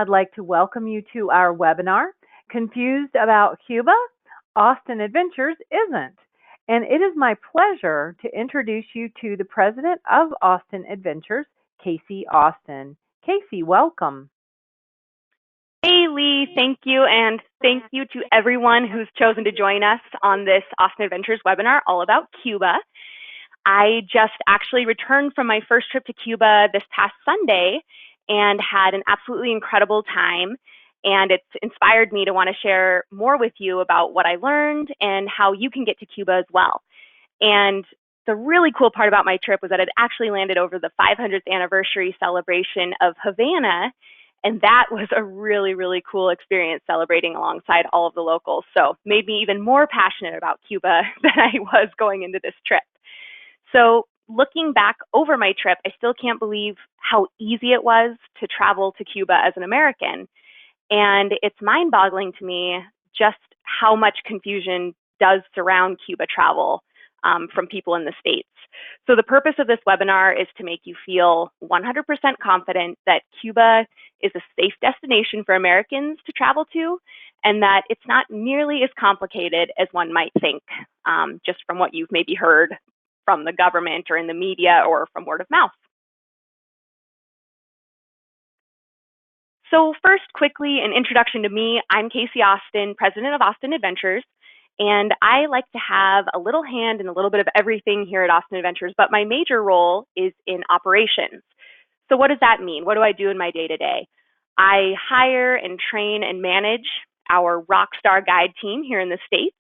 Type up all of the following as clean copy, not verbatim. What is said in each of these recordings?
I'd like to welcome you to our webinar, Confused About Cuba? Austin Adventures Isn't. And it is my pleasure to introduce you to the president of Austin Adventures, Casey Austin. Casey, welcome. Hey, Lee, thank you, and thank you to everyone who's chosen to join us on this Austin Adventures webinar all about Cuba. I just actually returned from my first trip to Cuba this past Sunday and had an absolutely incredible time, and it's inspired me to want to share more with you about what I learned and how you can get to Cuba as well. And the really cool part about my trip was that it actually landed over the 500th anniversary celebration of Havana, and that was a really, really cool experience celebrating alongside all of the locals. So made me even more passionate about Cuba than I was going into this trip. So looking back over my trip, I still can't believe how easy it was to travel to Cuba as an American. And it's mind-boggling to me just how much confusion does surround Cuba travel from people in the States. So the purpose of this webinar is to make you feel 100% confident that Cuba is a safe destination for Americans to travel to, and that it's not nearly as complicated as one might think, just from what you've maybe heard from the government or in the media or from word of mouth. So first, quickly, an introduction to me. I'm Casey Austin, president of Austin Adventures, and I like to have a little hand in a little bit of everything here at Austin Adventures, but my major role is in operations. So what does that mean? What do I do in my day-to-day? I hire and train and manage our Rockstar Guide team here in the States,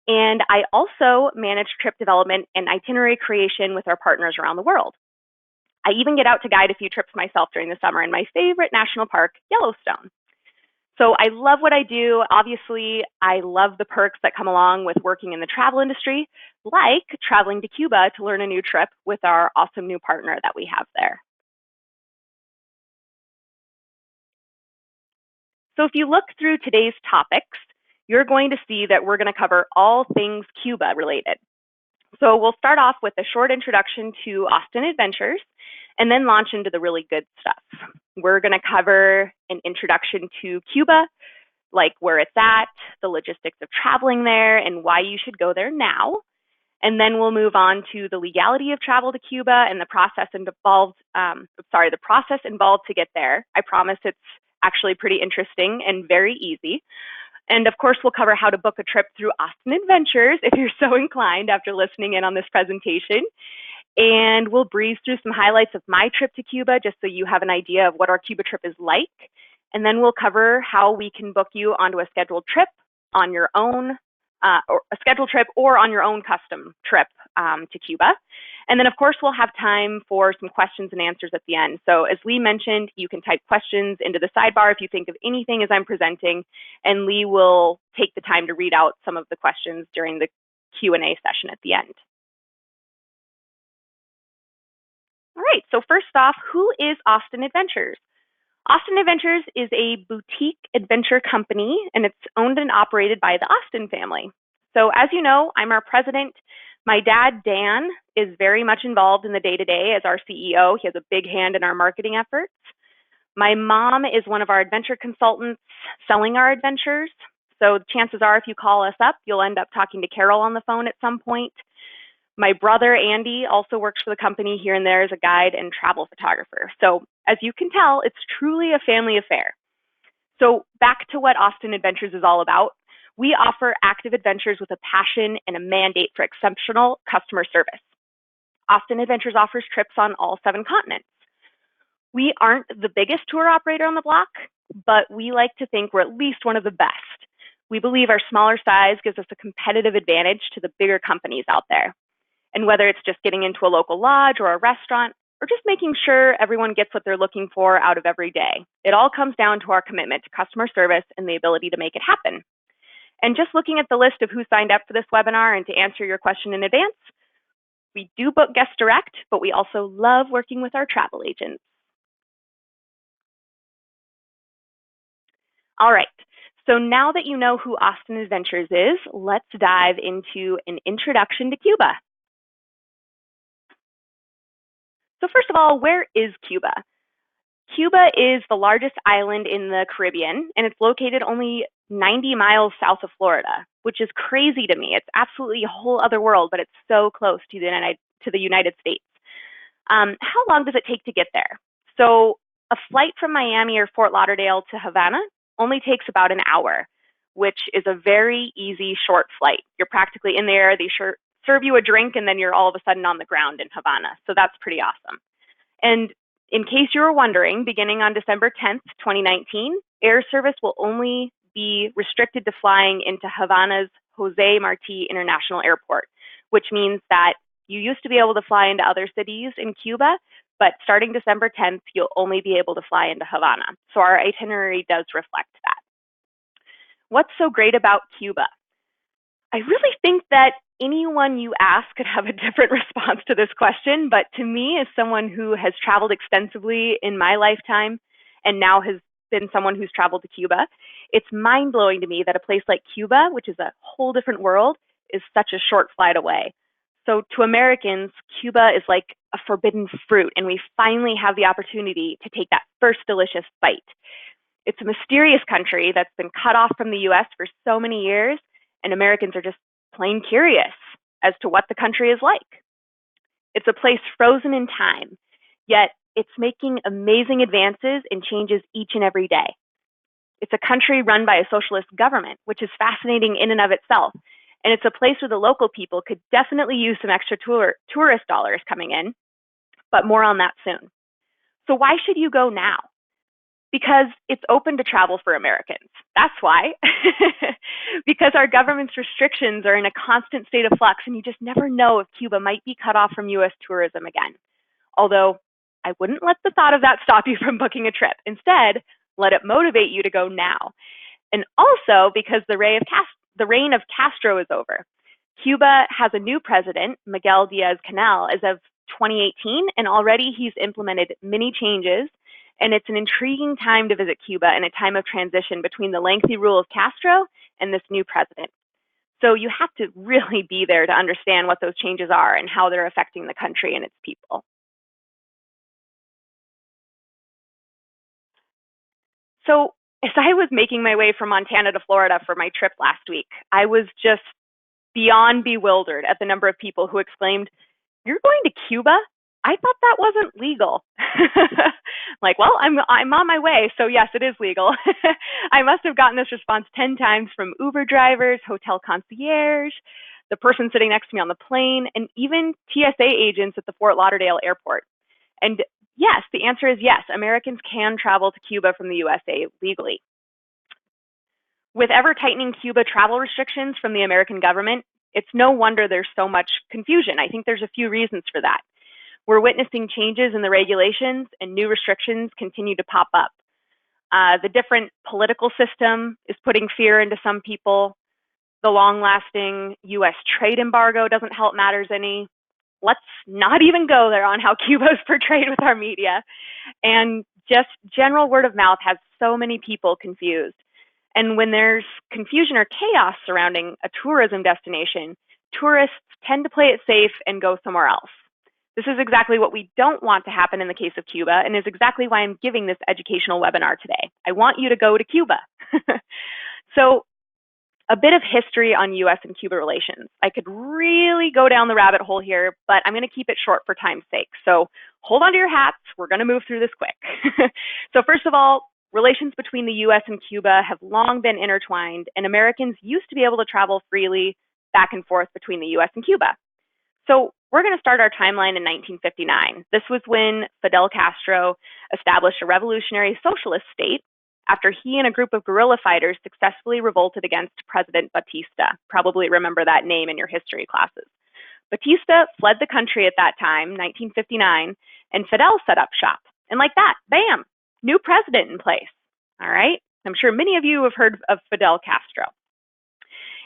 and I also manage trip development and itinerary creation with our partners around the world. I even get out to guide a few trips myself during the summer in my favorite national park, Yellowstone. So I love what I do. Obviously, I love the perks that come along with working in the travel industry, like traveling to Cuba to learn a new trip with our awesome new partner that we have there. So if you look through today's topics, you're going to see that we're going to cover all things Cuba related. So we'll start off with a short introduction to Austin Adventures and then launch into the really good stuff. We're going to cover an introduction to Cuba, like where it's at, the logistics of traveling there, and why you should go there now. And then we'll move on to the legality of travel to Cuba and the process involved. The process involved to get there. I promise it's actually pretty interesting and very easy. And of course, we'll cover how to book a trip through Austin Adventures if you're so inclined after listening in on this presentation. And we'll breeze through some highlights of my trip to Cuba just so you have an idea of what our Cuba trip is like. And then we'll cover how we can book you onto a scheduled trip on your own, or on your own custom trip to Cuba. And then, of course, we'll have time for some questions and answers at the end. So as Lee mentioned, you can type questions into the sidebar if you think of anything as I'm presenting, and Lee will take the time to read out some of the questions during the Q&A session at the end. All right, so first off, who is Austin Adventures? Austin Adventures is a boutique adventure company, and it's owned and operated by the Austin family. So as you know, I'm our president. My dad, Dan, is very much involved in the day-to-day as our CEO. He has a big hand in our marketing efforts. My mom is one of our adventure consultants selling our adventures. So chances are if you call us up, you'll end up talking to Carol on the phone at some point. My brother, Andy, also works for the company here and there as a guide and travel photographer. So as you can tell, it's truly a family affair. So back to what Austin Adventures is all about. We offer active adventures with a passion and a mandate for exceptional customer service. Austin Adventures offers trips on all 7 continents. We aren't the biggest tour operator on the block, but we like to think we're at least one of the best. We believe our smaller size gives us a competitive advantage to the bigger companies out there. And whether it's just getting into a local lodge or a restaurant, or just making sure everyone gets what they're looking for out of every day, it all comes down to our commitment to customer service and the ability to make it happen. And just looking at the list of who signed up for this webinar and to answer your question in advance, we do book guest direct, but we also love working with our travel agents. All right, so now that you know who Austin Adventures is, let's dive into an introduction to Cuba. So first of all, where is Cuba? Cuba is the largest island in the Caribbean, and it's located only 90 miles south of Florida, which is crazy to me. It's absolutely a whole other world, but it's so close to the United States. How long does it take to get there? So a flight from Miami or Fort Lauderdale to Havana only takes about an hour, which is a very easy, short flight. You're practically in there, they serve you a drink, and then you're all of a sudden on the ground in Havana. So that's pretty awesome. And in case you were wondering, beginning on December 10th, 2019, air service will only be restricted to flying into Havana's Jose Marti International Airport, which means that you used to be able to fly into other cities in Cuba, but starting December 10th, you'll only be able to fly into Havana. So our itinerary does reflect that. What's so great about Cuba? I really think that anyone you ask could have a different response to this question, but to me, as someone who has traveled extensively in my lifetime and now has been someone who's traveled to Cuba, it's mind-blowing to me that a place like Cuba, which is a whole different world, is such a short flight away. So to Americans, Cuba is like a forbidden fruit, and we finally have the opportunity to take that first delicious bite. It's a mysterious country that's been cut off from the US for so many years, and Americans are just plain curious as to what the country is like. It's a place frozen in time, yet it's making amazing advances and changes each and every day. It's a country run by a socialist government, which is fascinating in and of itself. And it's a place where the local people could definitely use some extra tourist dollars coming in, but more on that soon. So why should you go now? Because it's open to travel for Americans. That's why. Because our government's restrictions are in a constant state of flux, and you just never know if Cuba might be cut off from US tourism again. Although I wouldn't let the thought of that stop you from booking a trip. Instead, let it motivate you to go now. And also because the reign of Castro is over. Cuba has a new president, Miguel Diaz-Canel, as of 2018, and already he's implemented many changes. And it's an intriguing time to visit Cuba in a time of transition between the lengthy rule of Castro and this new president. So you have to really be there to understand what those changes are and how they're affecting the country and its people. So as I was making my way from Montana to Florida for my trip last week, I was just beyond bewildered at the number of people who exclaimed, "You're going to Cuba? I thought that wasn't legal." Like, well, I'm on my way, so yes, it is legal. I must have gotten this response 10 times from Uber drivers, hotel concierge, the person sitting next to me on the plane, and even TSA agents at the Fort Lauderdale airport. And yes, the answer is yes, Americans can travel to Cuba from the USA legally. With ever-tightening Cuba travel restrictions from the American government, it's no wonder there's so much confusion. I think there's a few reasons for that. We're witnessing changes in the regulations, and new restrictions continue to pop up. The different political system is putting fear into some people. The long-lasting US trade embargo doesn't help matters any. Let's not even go there on how Cuba is portrayed with our media. And just general word of mouth has so many people confused. And when there's confusion or chaos surrounding a tourism destination, tourists tend to play it safe and go somewhere else. This is exactly what we don't want to happen in the case of Cuba, and is exactly why I'm giving this educational webinar today. I want you to go to Cuba. So a bit of history on US and Cuba relations. I could really go down the rabbit hole here, but I'm going to keep it short for time's sake. So hold on to your hats. We're going to move through this quick. So first of all, relations between the US and Cuba have long been intertwined, and Americans used to be able to travel freely back and forth between the US and Cuba. So we're going to start our timeline in 1959. This was when Fidel Castro established a revolutionary socialist state after he and a group of guerrilla fighters successfully revolted against President Batista. Probably remember that name in your history classes. Batista fled the country at that time, 1959, and Fidel set up shop. And like that, bam, new president in place. All right? I'm sure many of you have heard of Fidel Castro.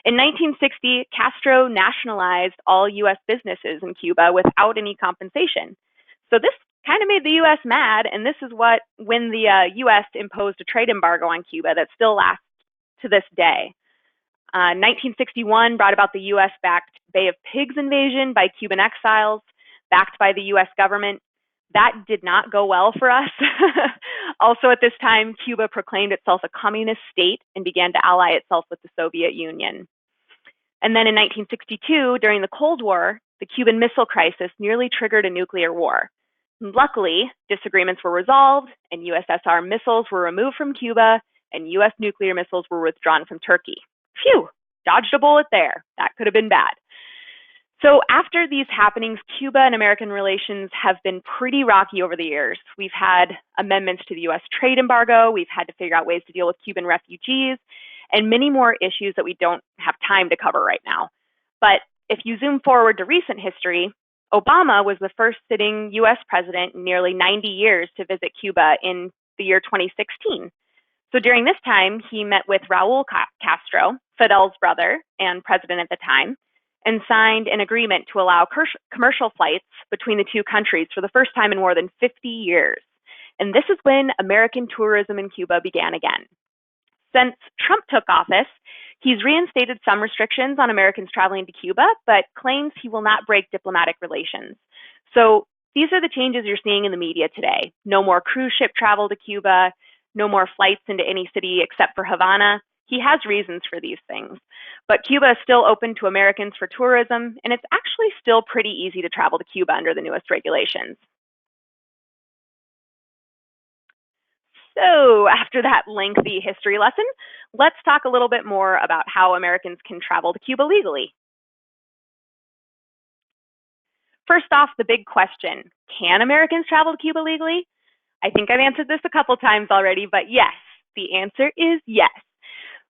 In 1960, Castro nationalized all US businesses in Cuba without any compensation. So this kind of made the US mad, and this is when the US imposed a trade embargo on Cuba that still lasts to this day. 1961 brought about the US-backed Bay of Pigs invasion by Cuban exiles, backed by the US government. That did not go well for us. Also, at this time, Cuba proclaimed itself a communist state and began to ally itself with the Soviet Union. And then in 1962, during the Cold War, the Cuban Missile Crisis nearly triggered a nuclear war. Luckily, disagreements were resolved, and USSR missiles were removed from Cuba, and US nuclear missiles were withdrawn from Turkey. Phew, dodged a bullet there. That could have been bad. So after these happenings, Cuba and American relations have been pretty rocky over the years. We've had amendments to the US trade embargo, we've had to figure out ways to deal with Cuban refugees, and many more issues that we don't have time to cover right now. But if you zoom forward to recent history, Obama was the first sitting US president in nearly 90 years to visit Cuba in the year 2016. So during this time, he met with Raul Castro, Fidel's brother and president at the time, and signed an agreement to allow commercial flights between the two countries for the first time in more than 50 years. And this is when American tourism in Cuba began again. Since Trump took office, he's reinstated some restrictions on Americans traveling to Cuba, but claims he will not break diplomatic relations. So these are the changes you're seeing in the media today. No more cruise ship travel to Cuba, no more flights into any city except for Havana. He has reasons for these things. But Cuba is still open to Americans for tourism, and it's actually still pretty easy to travel to Cuba under the newest regulations. So after that lengthy history lesson, let's talk a little bit more about how Americans can travel to Cuba legally. First off, the big question, can Americans travel to Cuba legally? I think I've answered this a couple times already, but yes, the answer is yes.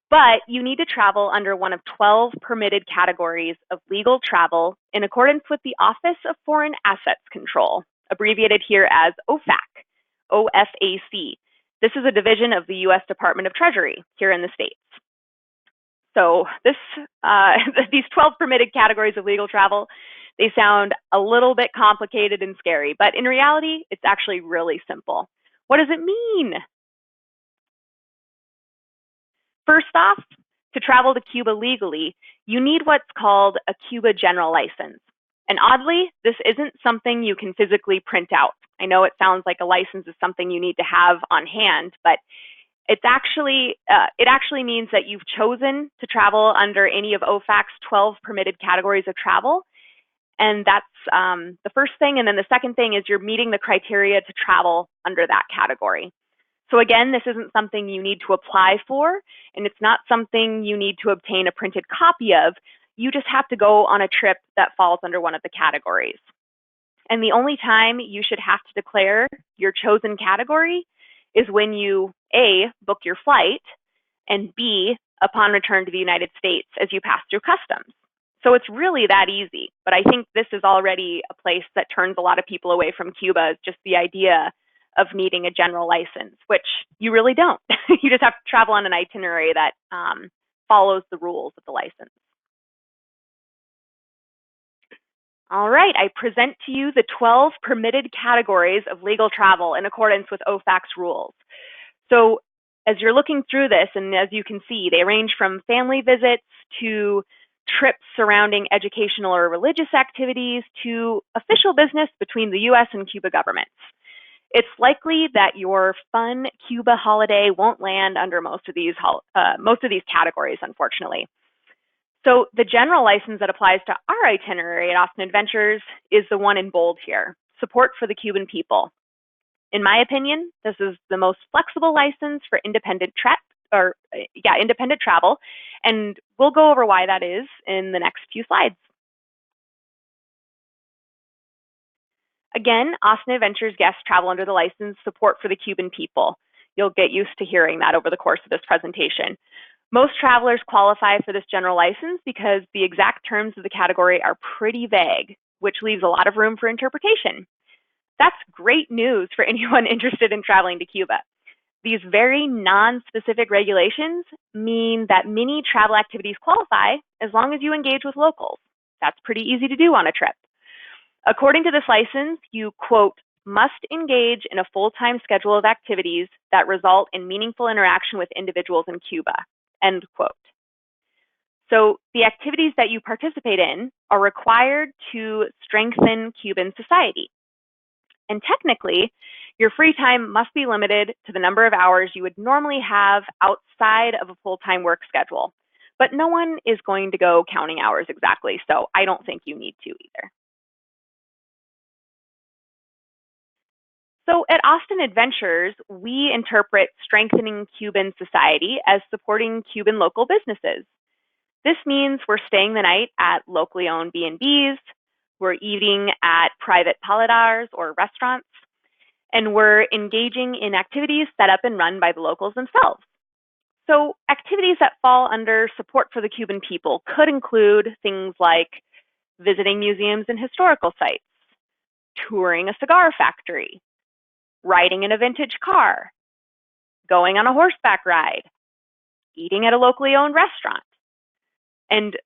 But you need to travel under one of 12 permitted categories of legal travel in accordance with the Office of Foreign Assets Control, abbreviated here as OFAC, OFAC. This is a division of the U.S. Department of Treasury here in the States. So these 12 permitted categories of legal travel, they sound a little bit complicated and scary, but in reality, it's actually really simple. What does it mean? First off, to travel to Cuba legally, you need what's called a Cuba General License. And oddly, this isn't something you can physically print out. I know it sounds like a license is something you need to have on hand, but it actually means that you've chosen to travel under any of OFAC's 12 permitted categories of travel. And that's the first thing. And then the second thing is you're meeting the criteria to travel under that category. So again, this isn't something you need to apply for, and it's not something you need to obtain a printed copy of. You just have to go on a trip that falls under one of the categories. And the only time you should have to declare your chosen category is when you, A, book your flight, and B, upon return to the United States as you pass through customs. So it's really that easy. But I think this is already a place that turns a lot of people away from Cuba, is just the idea of needing a general license, which you really don't. You just have to travel on an itinerary that follows the rules of the license. All right, I present to you the 12 permitted categories of legal travel in accordance with OFAC's rules. So as you're looking through this, and as you can see, they range from family visits to trips surrounding educational or religious activities to official business between the US and Cuba governments. It's likely that your fun Cuba holiday won't land under most of these categories, unfortunately. So the general license that applies to our itinerary at Austin Adventures is the one in bold here, support for the Cuban people. In my opinion, this is the most flexible license for independent travel, and we'll go over why that is in the next few slides. Again, Austin Adventures guests travel under the license support for the Cuban people. You'll get used to hearing that over the course of this presentation. Most travelers qualify for this general license because the exact terms of the category are pretty vague, which leaves a lot of room for interpretation. That's great news for anyone interested in traveling to Cuba. These very non-specific regulations mean that many travel activities qualify as long as you engage with locals. That's pretty easy to do on a trip. According to this license, you, quote, must engage in a full-time schedule of activities that result in meaningful interaction with individuals in Cuba, end quote. So the activities that you participate in are required to strengthen Cuban society. And technically, your free time must be limited to the number of hours you would normally have outside of a full-time work schedule. But no one is going to go counting hours exactly, so I don't think you need to either. So at Austin Adventures, we interpret strengthening Cuban society as supporting Cuban local businesses. This means we're staying the night at locally owned B&Bs, we're eating at private paladars or restaurants, and we're engaging in activities set up and run by the locals themselves. So activities that fall under support for the Cuban people could include things like visiting museums and historical sites, touring a cigar factory, riding in a vintage car, going on a horseback ride, eating at a locally owned restaurant. And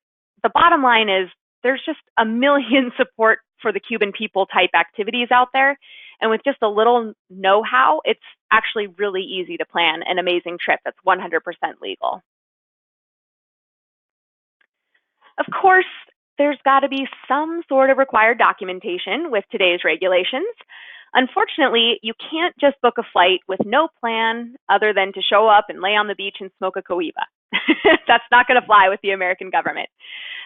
the bottom line is there's just a million support for the Cuban people type activities out there. And with just a little know-how, it's actually really easy to plan an amazing trip that's 100% legal. Of course, there's got to be some sort of required documentation with today's regulations. Unfortunately, you can't just book a flight with no plan other than to show up and lay on the beach and smoke a cohiba. That's not going to fly with the American government.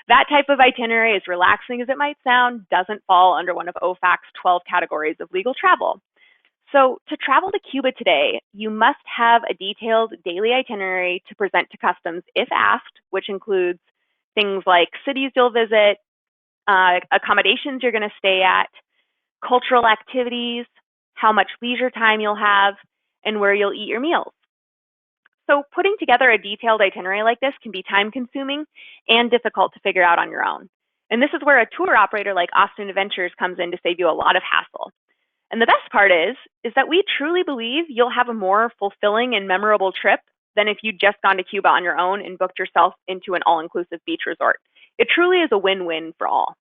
That type of itinerary, as relaxing as it might sound, doesn't fall under one of OFAC's 12 categories of legal travel. So to travel to Cuba today, you must have a detailed daily itinerary to present to customs if asked, which includes things like cities you'll visit, accommodations you're going to stay at, cultural activities, how much leisure time you'll have, and where you'll eat your meals. So putting together a detailed itinerary like this can be time-consuming and difficult to figure out on your own. And this is where a tour operator like Austin Adventures comes in to save you a lot of hassle. And the best part is that we truly believe you'll have a more fulfilling and memorable trip than if you'd just gone to Cuba on your own and booked yourself into an all-inclusive beach resort. It truly is a win-win for all.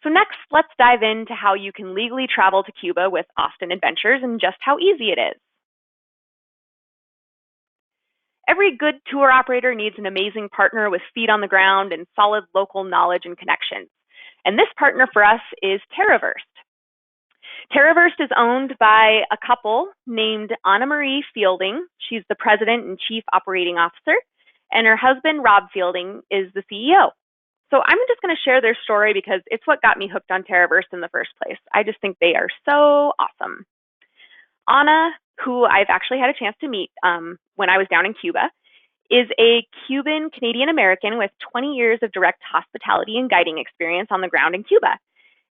So next, let's dive into how you can legally travel to Cuba with Austin Adventures and just how easy it is. Every good tour operator needs an amazing partner with feet on the ground and solid local knowledge and connections. And this partner for us is TerraVersed. TerraVersed is owned by a couple named Anna Marie Fielding. She's the president and chief operating officer, and her husband, Rob Fielding, is the CEO. So I'm just going to share their story because it's what got me hooked on TerraVersed in the first place. I just think they are so awesome. Anna, who I've actually had a chance to meet when I was down in Cuba, is a Cuban Canadian American with 20 years of direct hospitality and guiding experience on the ground in Cuba.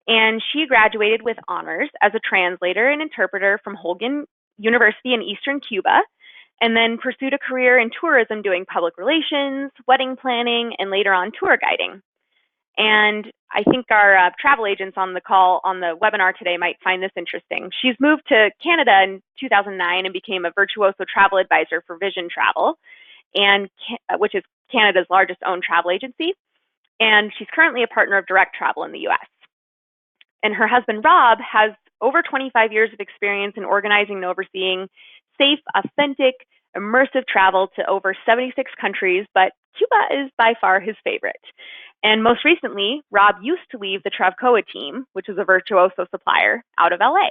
And she graduated with honors as a translator and interpreter from Holguin University in Eastern Cuba, and then pursued a career in tourism doing public relations, wedding planning, and later on tour guiding. And I think our travel agents on the call on the webinar today might find this interesting. She's moved to Canada in 2009 and became a virtuoso travel advisor for Vision Travel, and which is Canada's largest owned travel agency. And she's currently a partner of Direct Travel in the US. And her husband, Rob, has over 25 years of experience in organizing and overseeing safe, authentic, immersive travel to over 76 countries, but Cuba is by far his favorite. And most recently, Rob used to lead the Travcoa team, which is a virtuoso supplier, out of LA.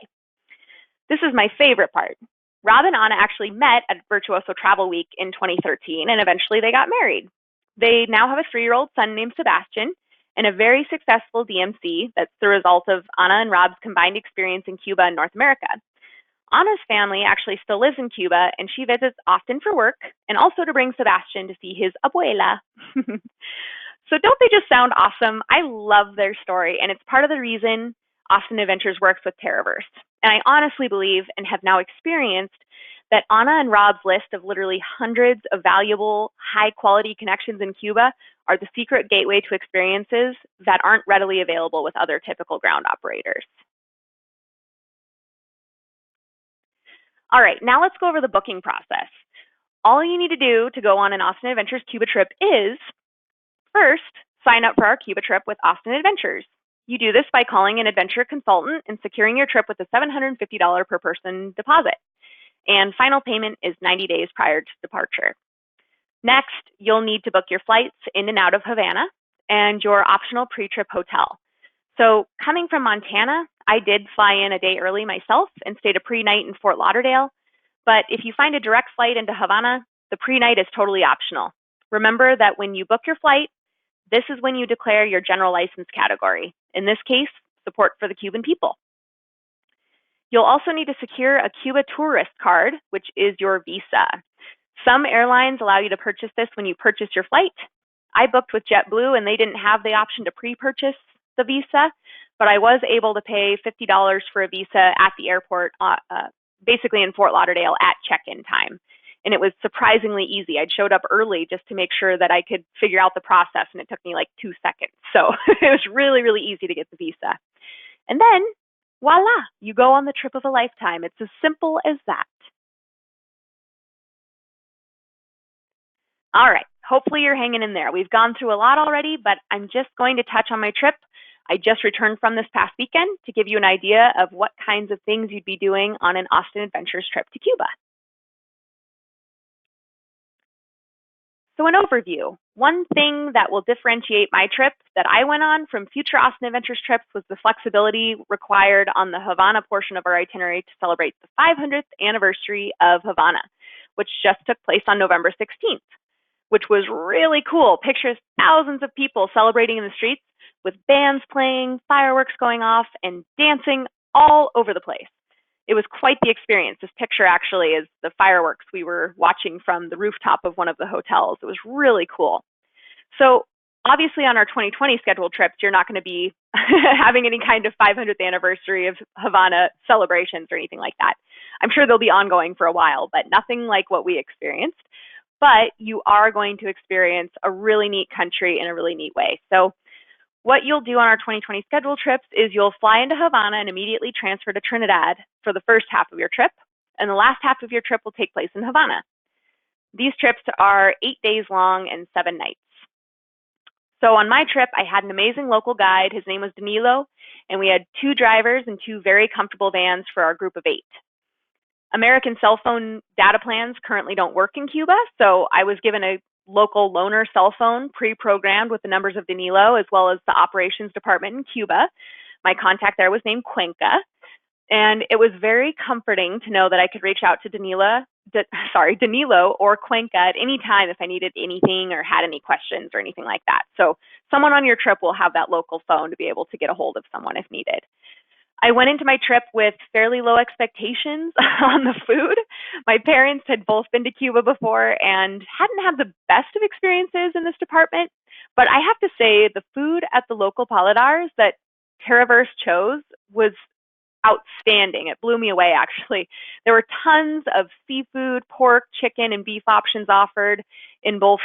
This is my favorite part. Rob and Anna actually met at Virtuoso Travel Week in 2013, and eventually they got married. They now have a 3-year-old son named Sebastian and a very successful DMC that's the result of Anna and Rob's combined experience in Cuba and North America. Anna's family actually still lives in Cuba, and she visits often for work and also to bring Sebastian to see his abuela. So don't they just sound awesome? I love their story, and it's part of the reason Austin Adventures works with TerraVersed. And I honestly believe and have now experienced that Anna and Rob's list of literally hundreds of valuable, high-quality connections in Cuba are the secret gateway to experiences that aren't readily available with other typical ground operators. All right, now let's go over the booking process. All you need to do to go on an Austin Adventures Cuba trip is, first, sign up for our Cuba trip with Austin Adventures. You do this by calling an adventure consultant and securing your trip with a $750 per person deposit. And final payment is 90 days prior to departure. Next, you'll need to book your flights in and out of Havana and your optional pre-trip hotel. So coming from Montana, I did fly in a day early myself and stayed a pre-night in Fort Lauderdale. But if you find a direct flight into Havana, the pre-night is totally optional. Remember that when you book your flight, this is when you declare your general license category. In this case, support for the Cuban people. You'll also need to secure a Cuba tourist card, which is your visa. Some airlines allow you to purchase this when you purchase your flight. I booked with JetBlue and they didn't have the option to pre-purchase the visa, but I was able to pay $50 for a visa at the airport, basically in Fort Lauderdale at check-in time. And it was surprisingly easy. I'd showed up early just to make sure that I could figure out the process, and it took me like 2 seconds. So it was really, really easy to get the visa. And then, voila, you go on the trip of a lifetime. It's as simple as that. All right, hopefully you're hanging in there. We've gone through a lot already, but I'm just going to touch on my trip. I just returned from this past weekend to give you an idea of what kinds of things you'd be doing on an Austin Adventures trip to Cuba. So an overview. One thing that will differentiate my trip that I went on from future Austin Adventures trips was the flexibility required on the Havana portion of our itinerary to celebrate the 500th anniversary of Havana, which just took place on November 16th, which was really cool. Pictures thousands of people celebrating in the streets with bands playing, fireworks going off, and dancing all over the place. It was quite the experience. This picture actually is the fireworks we were watching from the rooftop of one of the hotels. It was really cool. So obviously on our 2020 scheduled trips, you're not going to be having any kind of 500th anniversary of Havana celebrations or anything like that. I'm sure they'll be ongoing for a while, but nothing like what we experienced. But you are going to experience a really neat country in a really neat way. So what you'll do on our 2020 scheduled trips is you'll fly into Havana and immediately transfer to Trinidad for the first half of your trip, and the last half of your trip will take place in Havana. These trips are 8 days long and 7 nights. So on my trip, I had an amazing local guide. His name was Danilo, and we had 2 drivers and 2 very comfortable vans for our group of 8. American cell phone data plans currently don't work in Cuba, so I was given a local loaner cell phone pre-programmed with the numbers of Danilo as well as the operations department in Cuba. My contact there was named Cuenca, and it was very comforting to know that I could reach out to Danilo or Cuenca at any time if I needed anything or had any questions or anything like that. So someone on your trip will have that local phone to be able to get a hold of someone if needed. I went into my trip with fairly low expectations on the food. My parents had both been to Cuba before and hadn't had the best of experiences in this department. But I have to say the food at the local paladars that TerraVersed chose was outstanding. It blew me away, actually. There were tons of seafood, pork, chicken, and beef options offered in both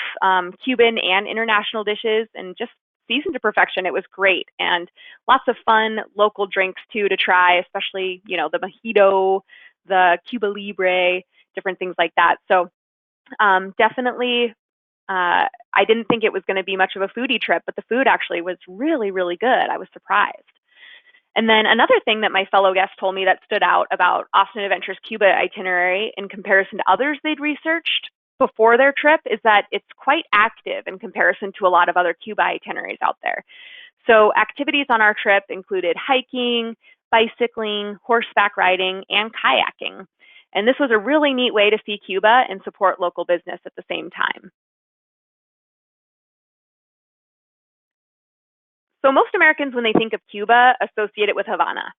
Cuban and international dishes, and just seasoned to perfection. It was great, and lots of fun local drinks too to try, especially the mojito, the Cuba Libre, different things like that. So definitely, I didn't think it was going to be much of a foodie trip, but the food actually was really, really good. I was surprised. And then another thing that my fellow guests told me that stood out about Austin Adventures Cuba itinerary in comparison to others they'd researched before their trip is that it's quite active in comparison to a lot of other Cuba itineraries out there. So activities on our trip included hiking, bicycling, horseback riding, and kayaking. And this was a really neat way to see Cuba and support local business at the same time. So most Americans, when they think of Cuba, associate it with Havana.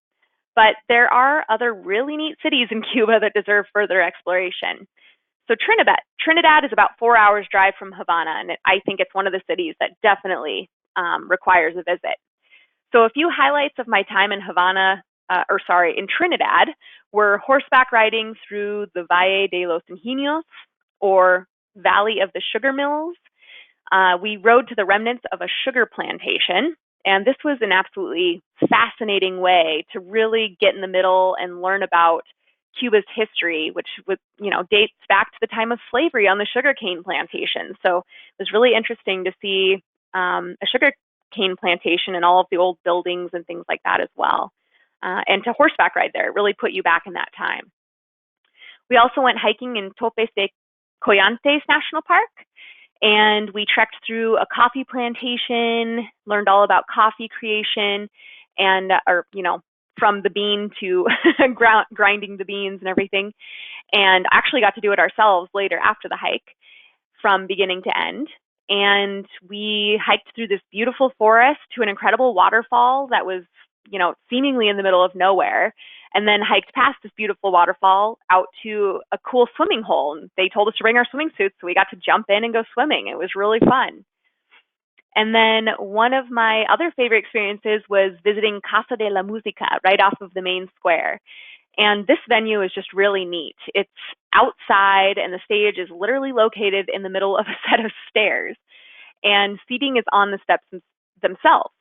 But there are other really neat cities in Cuba that deserve further exploration. So Trinidad is about 4 hours drive from Havana, and I think it's one of the cities that definitely requires a visit. So a few highlights of my time in in Trinidad were horseback riding through the Valle de los Ingenios, or Valley of the Sugar Mills. We rode to the remnants of a sugar plantation, and this was an absolutely fascinating way to really get in the middle and learn about Cuba's history, which dates back to the time of slavery on the sugarcane plantation. So it was really interesting to see a sugarcane plantation and all of the old buildings and things like that as well. And to horseback ride there, it really put you back in that time. We also went hiking in Topes de Coyantes National Park, and we trekked through a coffee plantation, learned all about coffee creation, and or from the bean to grinding the beans and everything, and actually got to do it ourselves later after the hike from beginning to end. And we hiked through this beautiful forest to an incredible waterfall that was, seemingly in the middle of nowhere, and then hiked past this beautiful waterfall out to a cool swimming hole. And they told us to bring our swimming suits, so we got to jump in and go swimming. It was really fun. And then one of my other favorite experiences was visiting Casa de la Musica right off of the main square. And this venue is just really neat. It's outside, and the stage is literally located in the middle of a set of stairs. And seating is on the steps themselves.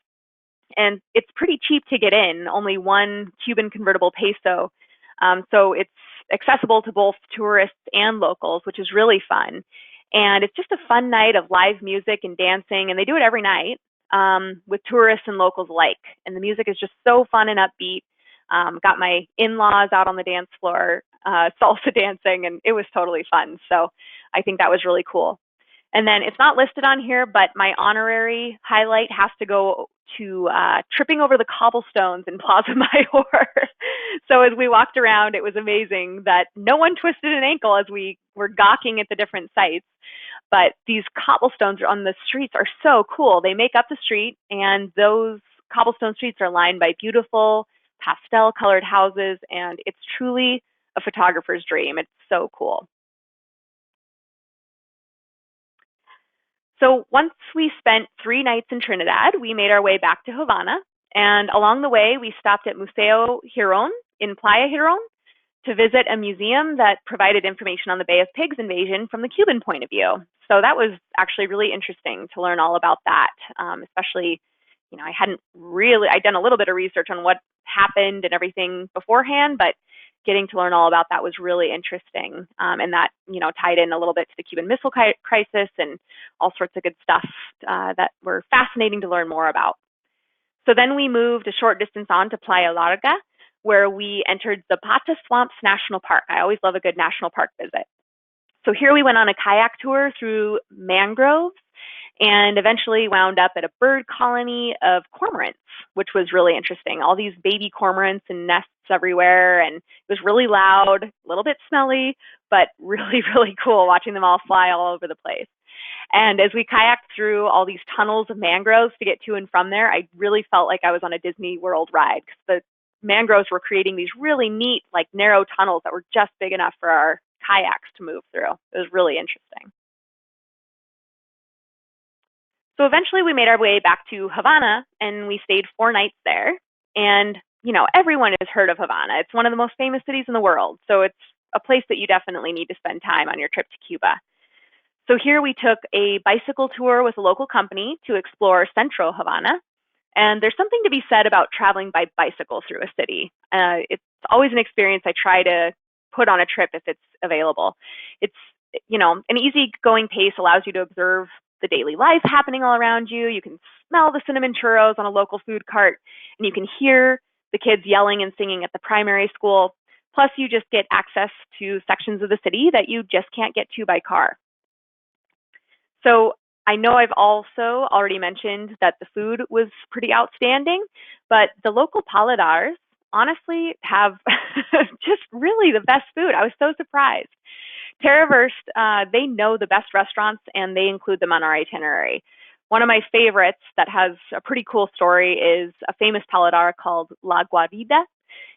And it's pretty cheap to get in, only one Cuban convertible peso. So it's accessible to both tourists and locals, which is really fun. And it's just a fun night of live music and dancing, and they do it every night with tourists and locals alike. And the music is just so fun and upbeat. Got my in-laws out on the dance floor, salsa dancing, and it was totally fun. So I think that was really cool. And then it's not listed on here, but my honorary highlight has to go to tripping over the cobblestones in Plaza Mayor. So as we walked around, it was amazing that no one twisted an ankle as we were gawking at the different sites. But these cobblestones on the streets are so cool. They make up the street, and those cobblestone streets are lined by beautiful pastel-colored houses, and it's truly a photographer's dream. It's so cool. So once we spent 3 nights in Trinidad, we made our way back to Havana. And along the way, we stopped at Museo Giron in Playa Giron to visit a museum that provided information on the Bay of Pigs invasion from the Cuban point of view. So that was actually really interesting to learn all about that, especially, I'd done a little bit of research on what happened and everything beforehand, but getting to learn all about that was really interesting. And that, tied in a little bit to the Cuban Missile Crisis and all sorts of good stuff that were fascinating to learn more about. So then we moved a short distance on to Playa Larga, where we entered Zapata Swamps National Park. I always love a good national park visit. So here we went on a kayak tour through mangroves and eventually wound up at a bird colony of cormorants, which was really interesting. All these baby cormorants and nests everywhere, and it was really loud, a little bit smelly, but really, really cool watching them all fly all over the place. And as we kayaked through all these tunnels of mangroves to get to and from there, I really felt like I was on a Disney World ride, because the mangroves were creating these really neat, narrow tunnels that were just big enough for our kayaks to move through. It was really interesting. So eventually we made our way back to Havana, and we stayed 4 nights there. And, everyone has heard of Havana. It's one of the most famous cities in the world. So it's a place that you definitely need to spend time on your trip to Cuba. So here we took a bicycle tour with a local company to explore Centro Havana. And there's something to be said about traveling by bicycle through a city. It's always an experience I try to put on a trip if it's available. It's, an easygoing pace allows you to observe the daily life happening all around you. You can smell the cinnamon churros on a local food cart, and you can hear the kids yelling and singing at the primary school. Plus, you just get access to sections of the city that you just can't get to by car. So I know I've also already mentioned that the food was pretty outstanding, but the local paladars honestly have just really the best food. I was so surprised. TerraVersed, they know the best restaurants, and they include them on our itinerary. One of my favorites that has a pretty cool story is a famous paladar called La Guarida.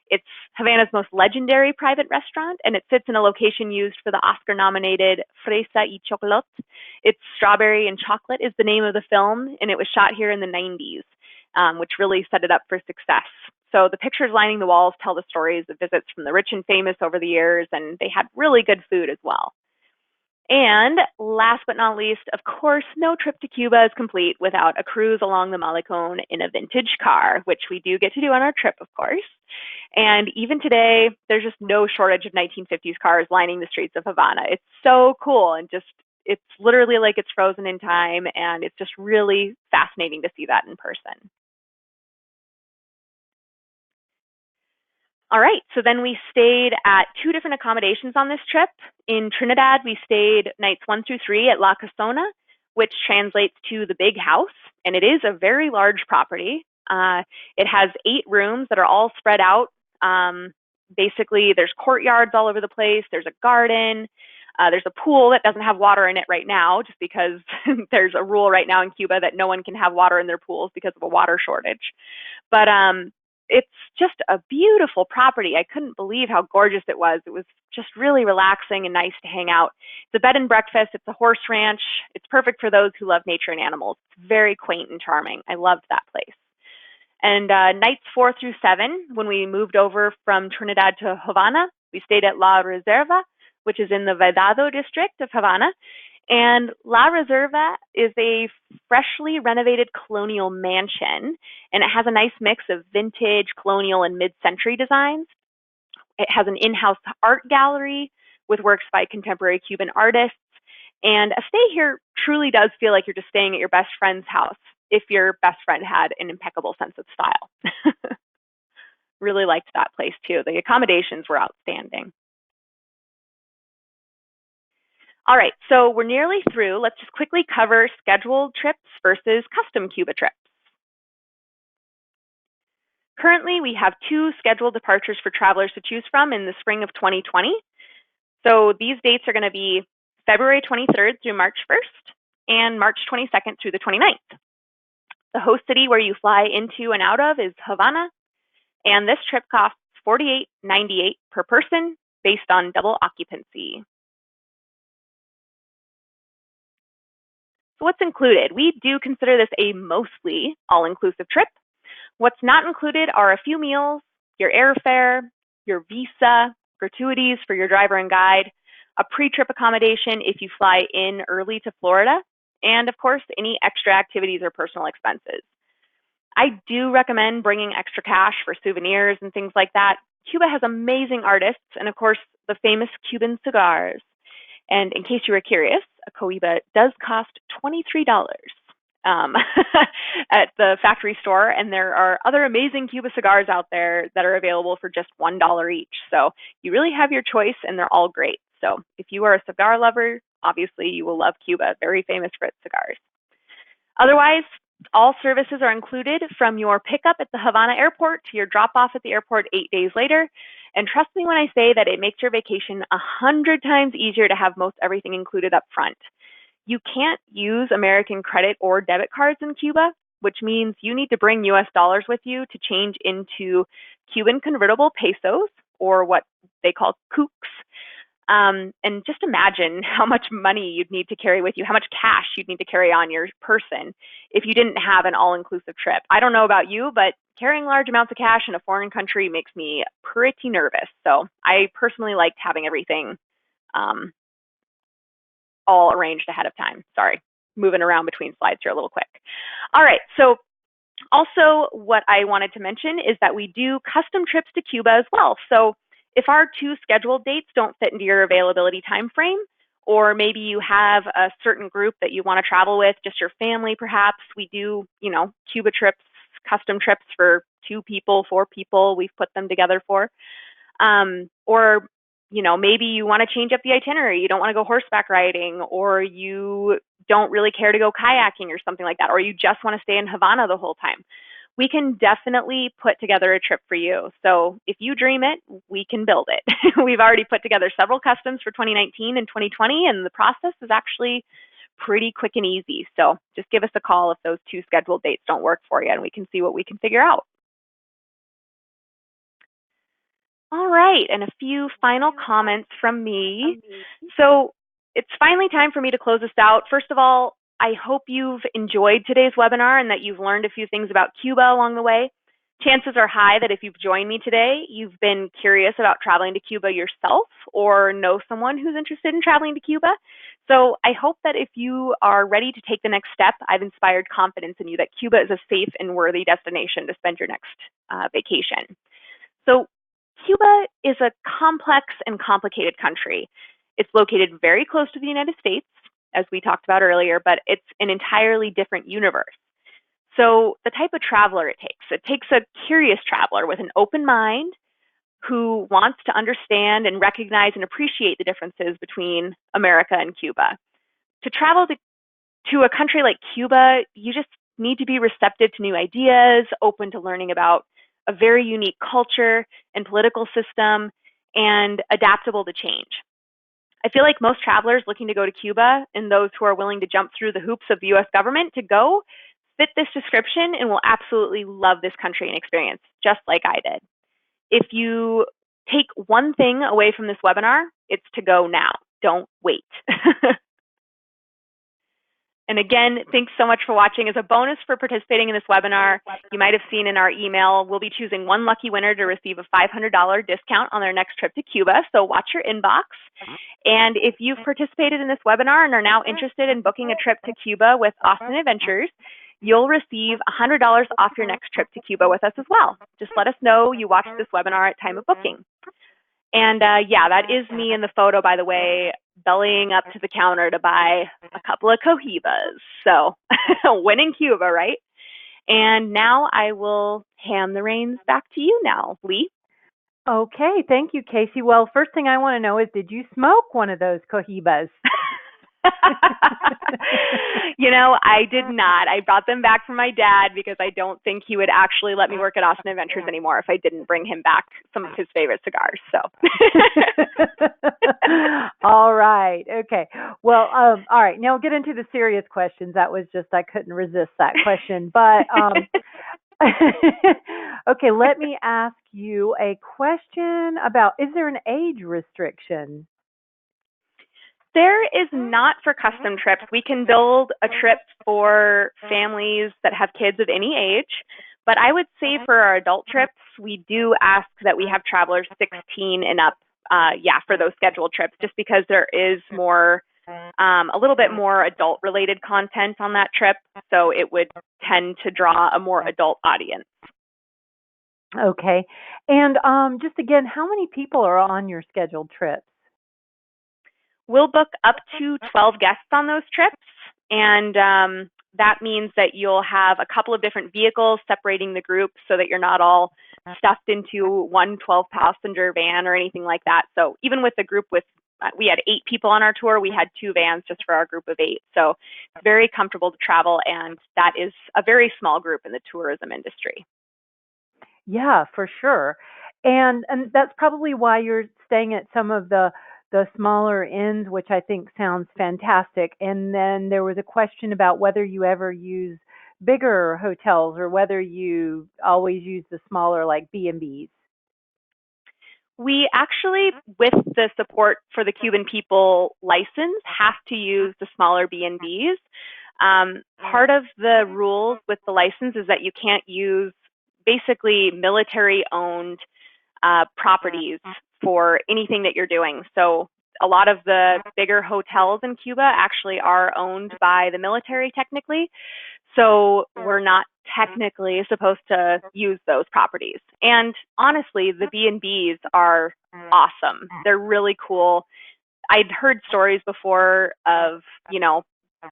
It's Havana's most legendary private restaurant, and it sits in a location used for the Oscar-nominated Fresa y Chocolate. It's Strawberry and Chocolate is the name of the film, and it was shot here in the 90s, which really set it up for success. So the pictures lining the walls tell the stories of visits from the rich and famous over the years, and they had really good food as well. And last but not least, of course, no trip to Cuba is complete without a cruise along the Malecón in a vintage car, which we do get to do on our trip, of course. And even today, there's just no shortage of 1950s cars lining the streets of Havana. It's so cool, and it's literally like it's frozen in time, and it's just really fascinating to see that in person. All right, so then we stayed at 2 different accommodations on this trip. In Trinidad, we stayed nights 1 through 3 at La Casona, which translates to the big house, and it is a very large property. It has 8 rooms that are all spread out. Basically, there's courtyards all over the place. There's a garden. There's a pool that doesn't have water in it right now, just because there's a rule right now in Cuba that no one can have water in their pools because of a water shortage. But it's just a beautiful property. I couldn't believe how gorgeous it was. It was just really relaxing and nice to hang out. It's a bed and breakfast. It's a horse ranch. It's perfect for those who love nature and animals. It's very quaint and charming. I loved that place. And nights 4 through 7, when we moved over from Trinidad to Havana, we stayed at La Reserva, which is in the Vedado district of Havana. And La Reserva is a freshly renovated colonial mansion, and it has a nice mix of vintage, colonial, and mid-century designs. It has an in-house art gallery with works by contemporary Cuban artists, and a stay here truly does feel like you're just staying at your best friend's house if your best friend had an impeccable sense of style. Really liked that place too. The accommodations were outstanding. All right, so we're nearly through. Let's just quickly cover scheduled trips versus custom Cuba trips. Currently, we have 2 scheduled departures for travelers to choose from in the spring of 2020. So these dates are going to be February 23rd through March 1st and March 22nd through the 29th. The host city where you fly into and out of is Havana, and this trip costs $48.98 per person based on double occupancy. So what's included? We do consider this a mostly all-inclusive trip. What's not included are a few meals, your airfare, your visa, gratuities for your driver and guide, a pre-trip accommodation if you fly in early to Florida, and of course, any extra activities or personal expenses. I do recommend bringing extra cash for souvenirs and things like that. Cuba has amazing artists and of course, the famous Cuban cigars. And in case you were curious, a cohiba does cost $23 at the factory store, and there are other amazing Cuba cigars out there that are available for just $1 each. So you really have your choice, and they're all great. So if you are a cigar lover, obviously you will love Cuba, very famous for its cigars. Otherwise, all services are included from your pickup at the Havana airport to your drop-off at the airport 8 days later. And trust me when I say that it makes your vacation 100 times easier to have most everything included up front. You can't use American credit or debit cards in Cuba, which means you need to bring US dollars with you to change into Cuban convertible pesos, or what they call cooks. And just imagine how much money you'd need to carry with you, how much cash you'd need to carry on your person if you didn't have an all-inclusive trip. I don't know about you, but carrying large amounts of cash in a foreign country makes me pretty nervous. So I personally liked having everything all arranged ahead of time. Sorry, moving around between slides here a little quick. All right, so also what I wanted to mention is that we do custom trips to Cuba as well. So if our 2 scheduled dates don't fit into your availability time frame, or maybe you have a certain group that you want to travel with, just your family perhaps, we do, Cuba trips, custom trips for 2 people, 4 people, we've put them together for. Or maybe you want to change up the itinerary. You don't want to go horseback riding, or you don't really care to go kayaking or something like that, or you just want to stay in Havana the whole time. We can definitely put together a trip for you. So if you dream it, we can build it. We've already put together several customs for 2019 and 2020, and the process is actually pretty quick and easy. So just give us a call if those 2 scheduled dates don't work for you, and we can see what we can figure out. All right, and a few final comments from me. So it's finally time for me to close this out. First of all, I hope you've enjoyed today's webinar and that you've learned a few things about Cuba along the way. Chances are high that if you've joined me today, you've been curious about traveling to Cuba yourself or know someone who's interested in traveling to Cuba. So I hope that if you are ready to take the next step, I've inspired confidence in you that Cuba is a safe and worthy destination to spend your next vacation. So Cuba is a complex and complicated country. It's located very close to the United States, as we talked about earlier, but it's an entirely different universe. So the type of traveler it takes a curious traveler with an open mind who wants to understand and recognize and appreciate the differences between America and Cuba. To travel to a country like Cuba, you just need to be receptive to new ideas, open to learning about a very unique culture and political system, and adaptable to change. I feel like most travelers looking to go to Cuba and those who are willing to jump through the hoops of the US government to go fit this description and will absolutely love this country and experience, just like I did. If you take one thing away from this webinar, it's to go now. Don't wait. And again, thanks so much for watching. As a bonus for participating in this webinar, you might have seen in our email, we'll be choosing one lucky winner to receive a $500 discount on their next trip to Cuba. So watch your inbox. And if you've participated in this webinar and are now interested in booking a trip to Cuba with Austin Adventures, you'll receive $100 off your next trip to Cuba with us as well. Just let us know you watched this webinar at time of booking. And yeah, that is me in the photo, by the way, bellying up to the counter to buy a couple of cohibas. So winning Cuba, right? And now I will hand the reins back to you now, Lee. Okay, thank you, Casey. Well, first thing I want to know is, did you smoke one of those cohibas? You know, I did not. I brought them back from my dad because I don't think he would actually let me work at Austin Adventures anymore if I didn't bring him back some of his favorite cigars. So. All right. Okay. Well, all right. Now we'll get into the serious questions. That was just, I couldn't resist that question. But okay, let me ask you a question about, is there an age restriction? There is not for custom trips. We can build a trip for families that have kids of any age, but I would say for our adult trips, we do ask that we have travelers 16 and up, for those scheduled trips, just because there is more, a little bit more adult-related content on that trip, so it would tend to draw a more adult audience. Okay. And just again, how many people are on your scheduled trips? We'll book up to 12 guests on those trips, and that means that you'll have a couple of different vehicles separating the group so that you're not all stuffed into one 12-passenger van or anything like that. So even with the group we had 8 people on our tour, we had 2 vans just for our group of 8. So it's very comfortable to travel, and that is a very small group in the tourism industry. Yeah, for sure. And that's probably why you're staying at some of the smaller inns, which I think sounds fantastic. And then there was a question about whether you ever use bigger hotels or whether you always use the smaller, like B&Bs. We actually, with the support for the Cuban people license, have to use the smaller B&Bs. Part of the rules with the license is that you can't use basically military-owned properties for anything that you're doing. So a lot of the bigger hotels in Cuba actually are owned by the military technically. So we're not technically supposed to use those properties. And honestly, the B&Bs are awesome. They're really cool. I'd heard stories before of,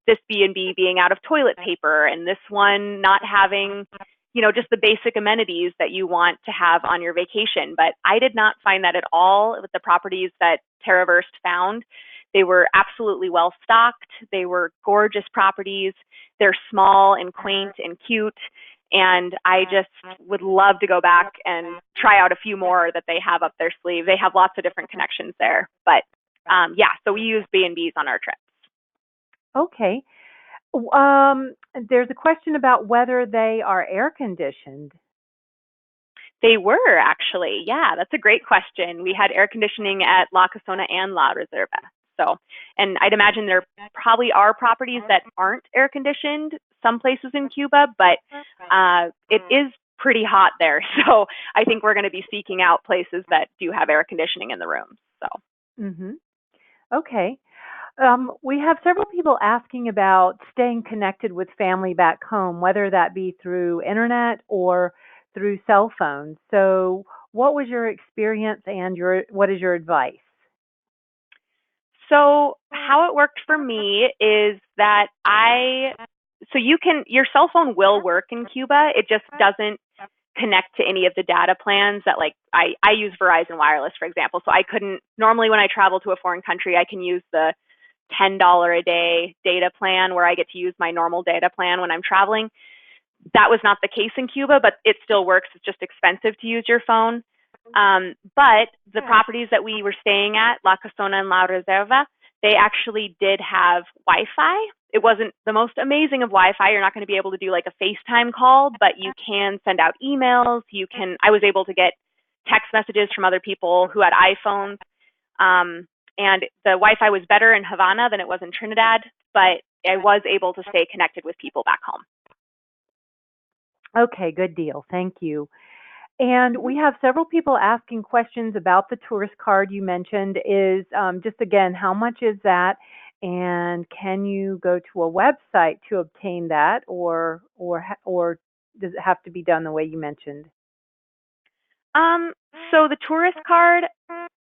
this B&B being out of toilet paper and this one not having, just the basic amenities that you want to have on your vacation. But I did not find that at all with the properties that TerraVersed found. They were absolutely well stocked. They were gorgeous properties. They're small and quaint and cute. And I just would love to go back and try out a few more that they have up their sleeve. They have lots of different connections there. But so we use B&Bs on our trips. Okay. There's a question about whether they are air conditioned. They were actually, yeah, that's a great question. We had air conditioning at La Casona and La Reserva. So, and I'd imagine there probably are properties that aren't air conditioned some places in Cuba, but it is pretty hot there. So I think we're going to be seeking out places that do have air conditioning in the rooms. So. Okay. We have several people asking about staying connected with family back home, whether that be through internet or through cell phones. So what was your experience and what is your advice? So how it worked for me is that your cell phone will work in Cuba. It just doesn't connect to any of the data plans that I use Verizon Wireless, for example. So I couldn't, normally when I travel to a foreign country, I can use the $10 a day data plan where I get to use my normal data plan when I'm traveling. That was not the case in Cuba, but it still works. It's just expensive to use your phone. But the properties that we were staying at, La Casona and La Reserva, they actually did have Wi-Fi. It wasn't the most amazing of Wi-Fi. You're not going to be able to do like a FaceTime call, but you can send out emails. I was able to get text messages from other people who had iPhones. And the Wi-Fi was better in Havana than it was in Trinidad, but I was able to stay connected with people back home. Okay, good deal. Thank you. And we have several people asking questions about the tourist card you mentioned. Is just again, how much is that? And can you go to a website to obtain that, or does it have to be done the way you mentioned? So the tourist card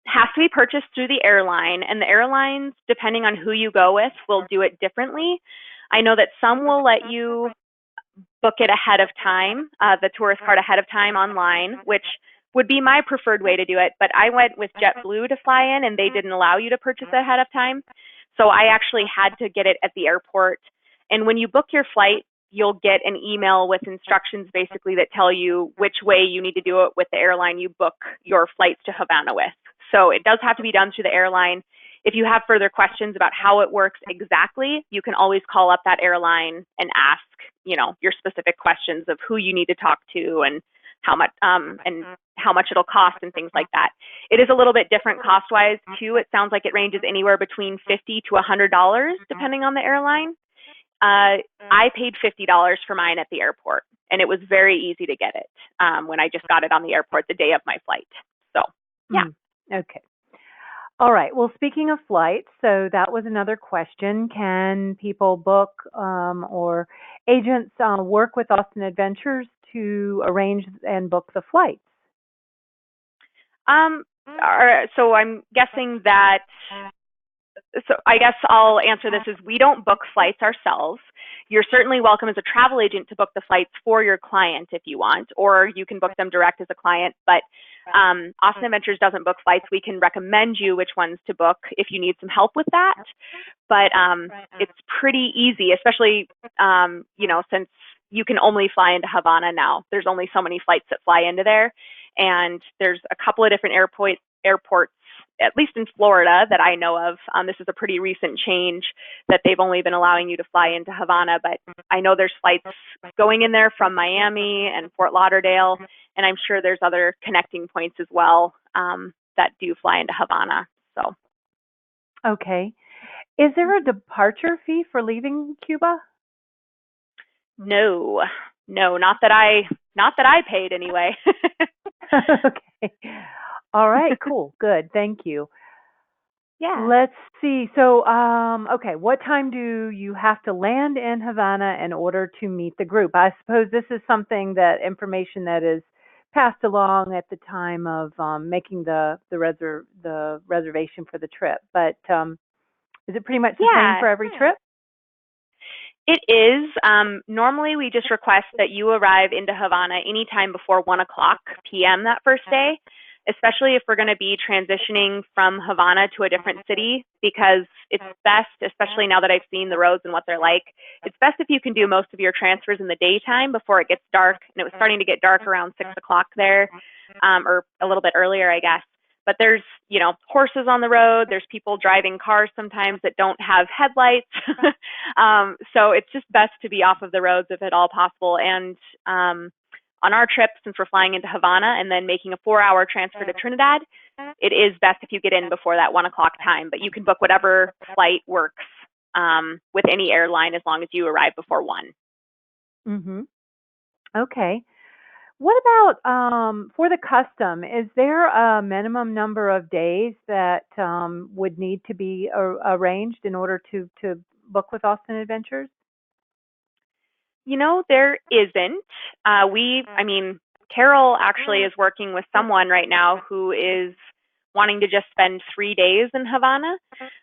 has to be purchased through the airline, and the airlines, depending on who you go with, will do it differently. I know that some will let you book it ahead of time, the tourist card ahead of time online, which would be my preferred way to do it. But I went with JetBlue to fly in, and they didn't allow you to purchase it ahead of time. So I actually had to get it at the airport. And when you book your flight, you'll get an email with instructions basically that tell you which way you need to do it with the airline you book your flights to Havana with. So it does have to be done through the airline. If you have further questions about how it works exactly, you can always call up that airline and ask, your specific questions of who you need to talk to and how much it'll cost and things like that. It is a little bit different cost-wise too. It sounds like it ranges anywhere between $50 to $100 depending on the airline. I paid $50 for mine at the airport, and it was very easy to get it when I just got it on the airport the day of my flight. So, yeah. Okay. All right. Well, speaking of flights, so that was another question. Can people book or agents work with Austin Adventures to arrange and book the flights? So I'm guessing that, so I guess I'll answer this as we don't book flights ourselves. You're certainly welcome as a travel agent to book the flights for your client if you want, or you can book them direct as a client. But Austin Adventures doesn't book flights. We can recommend you which ones to book if you need some help with that. But it's pretty easy, especially, since you can only fly into Havana now. There's only so many flights that fly into there. And there's a couple of different airports, at least in Florida, that I know of. This is a pretty recent change that they've only been allowing you to fly into Havana, but I know there's flights going in there from Miami and Fort Lauderdale, and I'm sure there's other connecting points as well that do fly into Havana. So, okay. Is there a departure fee for leaving Cuba? No, not that I paid anyway. Okay. All right, cool. Good. Thank you. Yeah. Let's see. So, okay, what time do you have to land in Havana in order to meet the group? I suppose this is information that is passed along at the time of making the reservation for the trip. But is it pretty much the same for every trip? It is. Normally, we just request that you arrive into Havana anytime before 1 o'clock p.m. that first day, especially if we're going to be transitioning from Havana to a different city, because it's best, especially now that I've seen the roads and what they're like, it's best if you can do most of your transfers in the daytime before it gets dark. And it was starting to get dark around 6 o'clock there, or a little bit earlier, I guess. But there's, horses on the road. There's people driving cars sometimes that don't have headlights. So it's just best to be off of the roads if at all possible. And on our trip, since we're flying into Havana and then making a 4-hour transfer to Trinidad, it is best if you get in before that 1 o'clock time. But you can book whatever flight works with any airline as long as you arrive before 1. Mm-hmm. Okay. What about for the custom? Is there a minimum number of days that would need to be arranged in order to book with Austin Adventures? There isn't. Carol actually is working with someone right now who is wanting to just spend 3 days in Havana.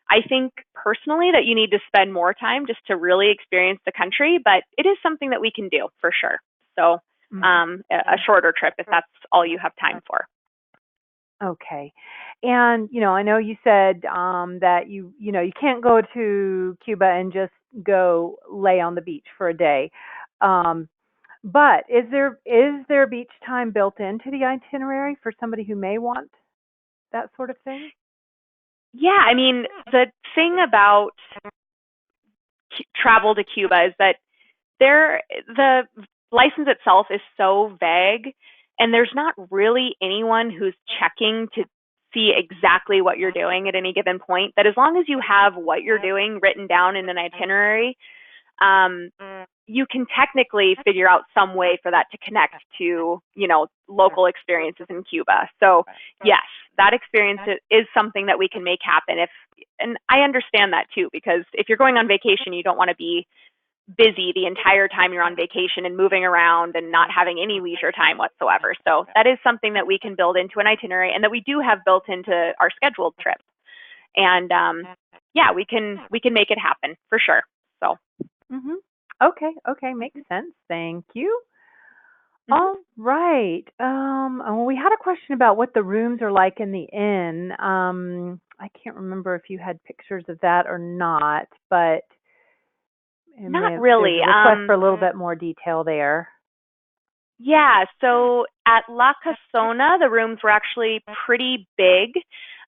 I think personally that you need to spend more time just to really experience the country, but it is something that we can do for sure. So a shorter trip if that's all you have time for. Okay. And, I know you said that you can't go to Cuba and just go lay on the beach for a day. But is there beach time built into the itinerary for somebody who may want that sort of thing? Yeah, I mean, the thing about travel to Cuba is that the license itself is so vague, and there's not really anyone who's checking to see exactly what you're doing at any given point. That as long as you have what you're doing written down in an itinerary, um, you can technically figure out some way for that to connect to, local experiences in Cuba. So yes, that experience is something that we can make happen. And I understand that too, because if you're going on vacation, you don't want to be busy the entire time you're on vacation and moving around and not having any leisure time whatsoever. So that is something that we can build into an itinerary and that we do have built into our scheduled trip. And yeah, we can make it happen for sure. So. Mhm. Okay, makes sense. Thank you. Mhm. All right. Well, we had a question about what the rooms are like in the inn. I can't remember if you had pictures of that or not, but Not there's really. a request for a little bit more detail there. Yeah, so at La Casona, the rooms were actually pretty big.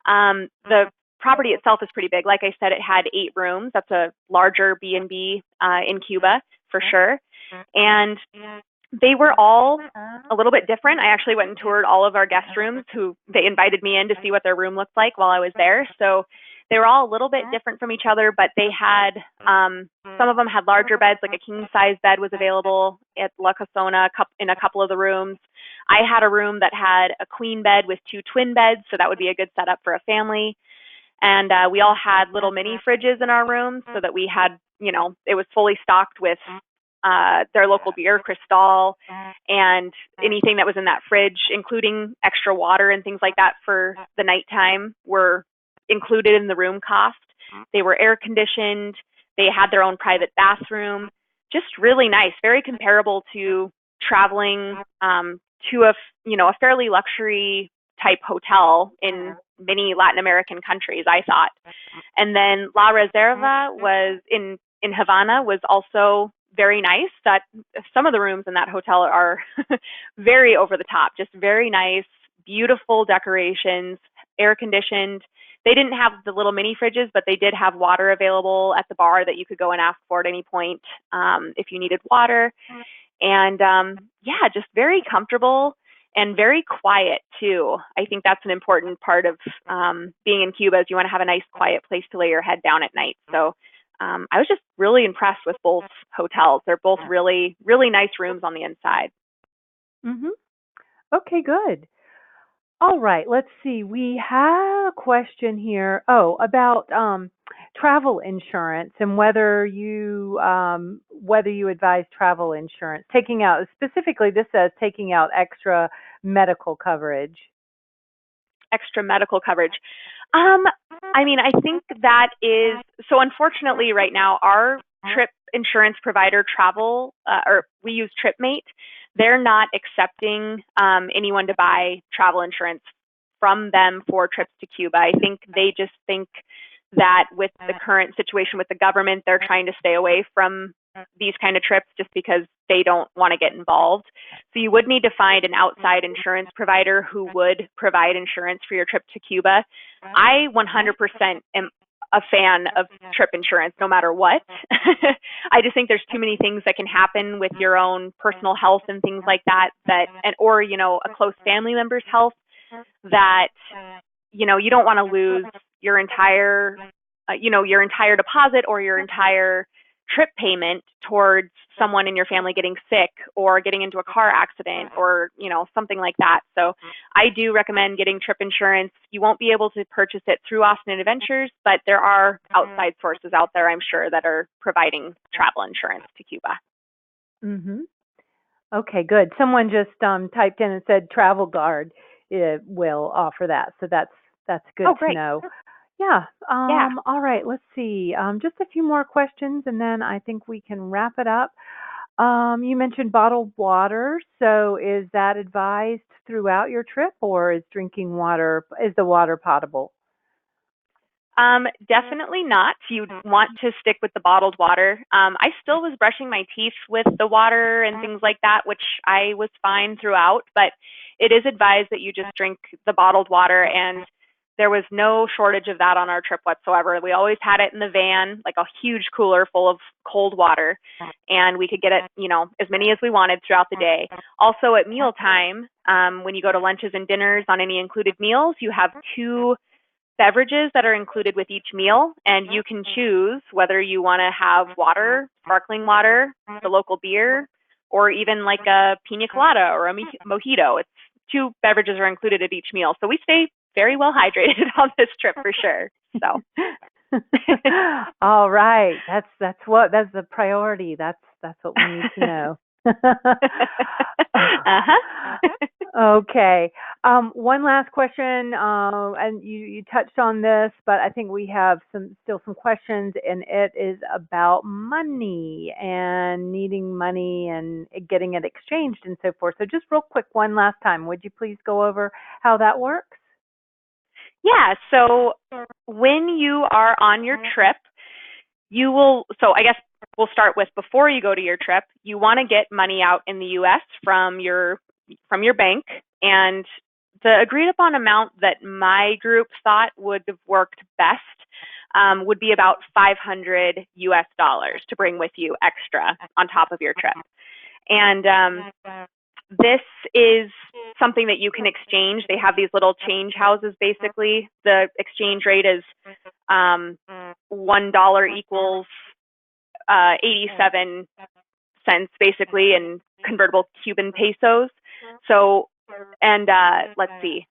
The property itself is pretty big. Like I said, it had 8 rooms. That's a larger B&B in Cuba for sure. And they were all a little bit different. I actually went and toured all of our guest rooms who they invited me in to see what their room looked like while I was there. So they were all a little bit different from each other, but they had some of them had larger beds, like a king size bed was available at La Casona in a couple of the rooms. I had a room that had a queen bed with 2 twin beds, so that would be a good setup for a family. And we all had little mini fridges in our rooms so that we had, it was fully stocked with their local beer, Cristal, and anything that was in that fridge, including extra water and things like that for the nighttime, were included in the room cost. They were air conditioned. They had their own private bathroom. Just really nice, very comparable to traveling to a fairly luxury type hotel in many Latin American countries, I thought. And then La Reserva was in Havana was also very nice. That some of the rooms in that hotel are very over the top, just very nice, beautiful decorations, air conditioned. They didn't have the little mini fridges, but they did have water available at the bar that you could go and ask for at any point if you needed water. And yeah, just very comfortable and very quiet too. I think that's an important part of being in Cuba is you want to have a nice quiet place to lay your head down at night. So I was just really impressed with both hotels. They're both really, really nice rooms on the inside. Mhm. Okay, good. All right, let's see. We have a question here. Oh, about travel insurance and whether you advise travel insurance, taking out specifically. This says taking out extra medical coverage. Extra medical coverage. Um, I mean, I think that is so. Unfortunately, right now, our trip insurance provider, Travel, or we use TripMate, they're not accepting anyone to buy travel insurance from them for trips to Cuba. I think they just think that with the current situation with the government, they're trying to stay away from these kind of trips just because they don't want to get involved. So you would need to find an outside insurance provider who would provide insurance for your trip to Cuba. I 100% am a fan of trip insurance no matter what. I just think there's too many things that can happen with your own personal health and things like that or a close family member's health that you don't want to lose your entire your entire deposit or your entire trip payment towards someone in your family getting sick or getting into a car accident or something like that. So I do recommend getting trip insurance. You won't be able to purchase it through Austin Adventures, but there are outside sources out there, I'm sure, that are providing travel insurance to Cuba. Mhm. Okay, good. Someone just typed in and said Travel Guard will offer that, so that's good Oh, to great. know. Yeah. Yeah. All right. Let's see. Just a few more questions, and then I think we can wrap it up. You mentioned bottled water. So is that advised throughout your trip, or is the water potable? Definitely not. You'd want to stick with the bottled water. I still was brushing my teeth with the water and things like that, which I was fine throughout, but it is advised that you just drink the bottled water, and there was no shortage of that on our trip whatsoever. We always had it in the van, like a huge cooler full of cold water, and we could get it, as many as we wanted throughout the day. Also at mealtime, when you go to lunches and dinners on any included meals, you have two beverages that are included with each meal, and you can choose whether you want to have water, sparkling water, the local beer, or even like a pina colada or a mojito. It's two beverages are included at each meal, so we stay very well hydrated on this trip for sure. So, all right, that's the priority. That's what we need to know. Okay. One last question, and you touched on this, but I think we have still some questions, and it is about money and needing money and getting it exchanged and so forth. So just real quick, one last time, would you please go over how that works? Yeah. So when you are on your trip, so I guess we'll start with before you go to your trip, you want to get money out in the US from your bank, and the agreed upon amount that my group thought would have worked best would be about $500 US to bring with you extra on top of your trip. And this is something that you can exchange. They have these little change houses, basically. The exchange rate is $1 equals 87 cents, basically, in convertible Cuban pesos. So, and let's see.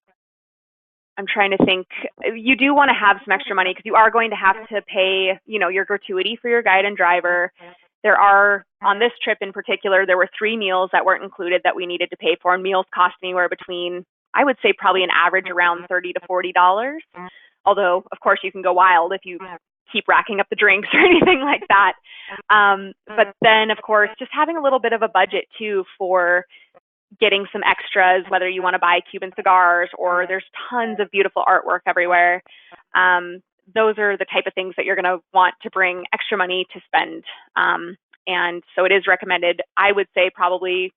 I'm trying to think. You do want to have some extra money because you are going to have to pay, your gratuity for your guide and driver. There are, on this trip in particular, there were 3 meals that weren't included that we needed to pay for, and meals cost anywhere between, I would say, probably an average around $30 to $40. Although, of course, you can go wild if you keep racking up the drinks or anything like that. But then, of course, just having a little bit of a budget, too, for getting some extras, whether you want to buy Cuban cigars or there's tons of beautiful artwork everywhere. Those are the type of things that you're going to want to bring extra money to spend. And so it is recommended, I would say, probably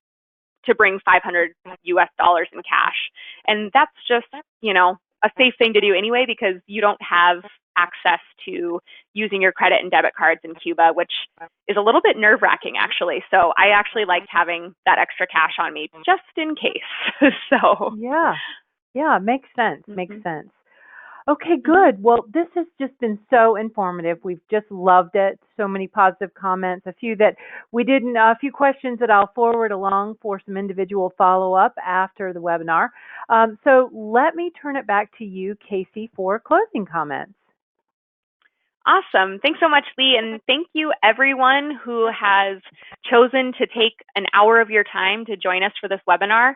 to bring $500 US in cash. And that's just, a safe thing to do anyway, because you don't have access to using your credit and debit cards in Cuba, which is a little bit nerve-wracking, actually. So I actually liked having that extra cash on me just in case. So yeah, makes sense. Makes sense. Okay, good. Well, this has just been so informative. We've just loved it. So many positive comments. A few questions that I'll forward along for some individual follow-up after the webinar. So let me turn it back to you, Casey, for closing comments. Awesome. Thanks so much, Lee. And thank you, everyone who has chosen to take an hour of your time to join us for this webinar.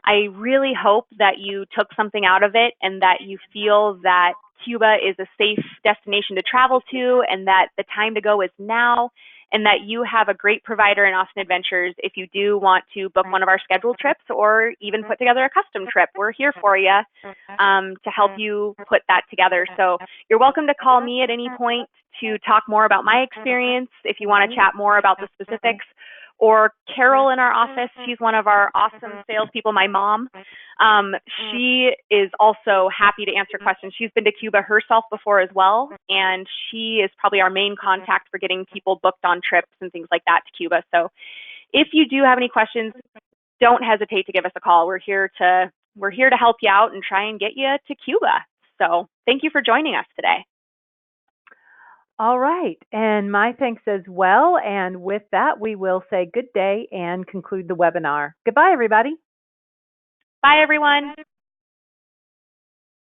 I really hope that you took something out of it and that you feel that Cuba is a safe destination to travel to, and that the time to go is now, and that you have a great provider in Austin Adventures if you do want to book one of our scheduled trips or even put together a custom trip. We're here for you to help you put that together. So you're welcome to call me at any point to talk more about my experience if you want to chat more about the specifics. Or Carol in our office, she's one of our awesome salespeople, my mom. She is also happy to answer questions. She's been to Cuba herself before as well, and she is probably our main contact for getting people booked on trips and things like that to Cuba. So if you do have any questions, don't hesitate to give us a call. We're here to help you out and try and get you to Cuba. So thank you for joining us today. All right, and my thanks as well. And with that, we will say good day and conclude the webinar. Goodbye, everybody. Bye, everyone.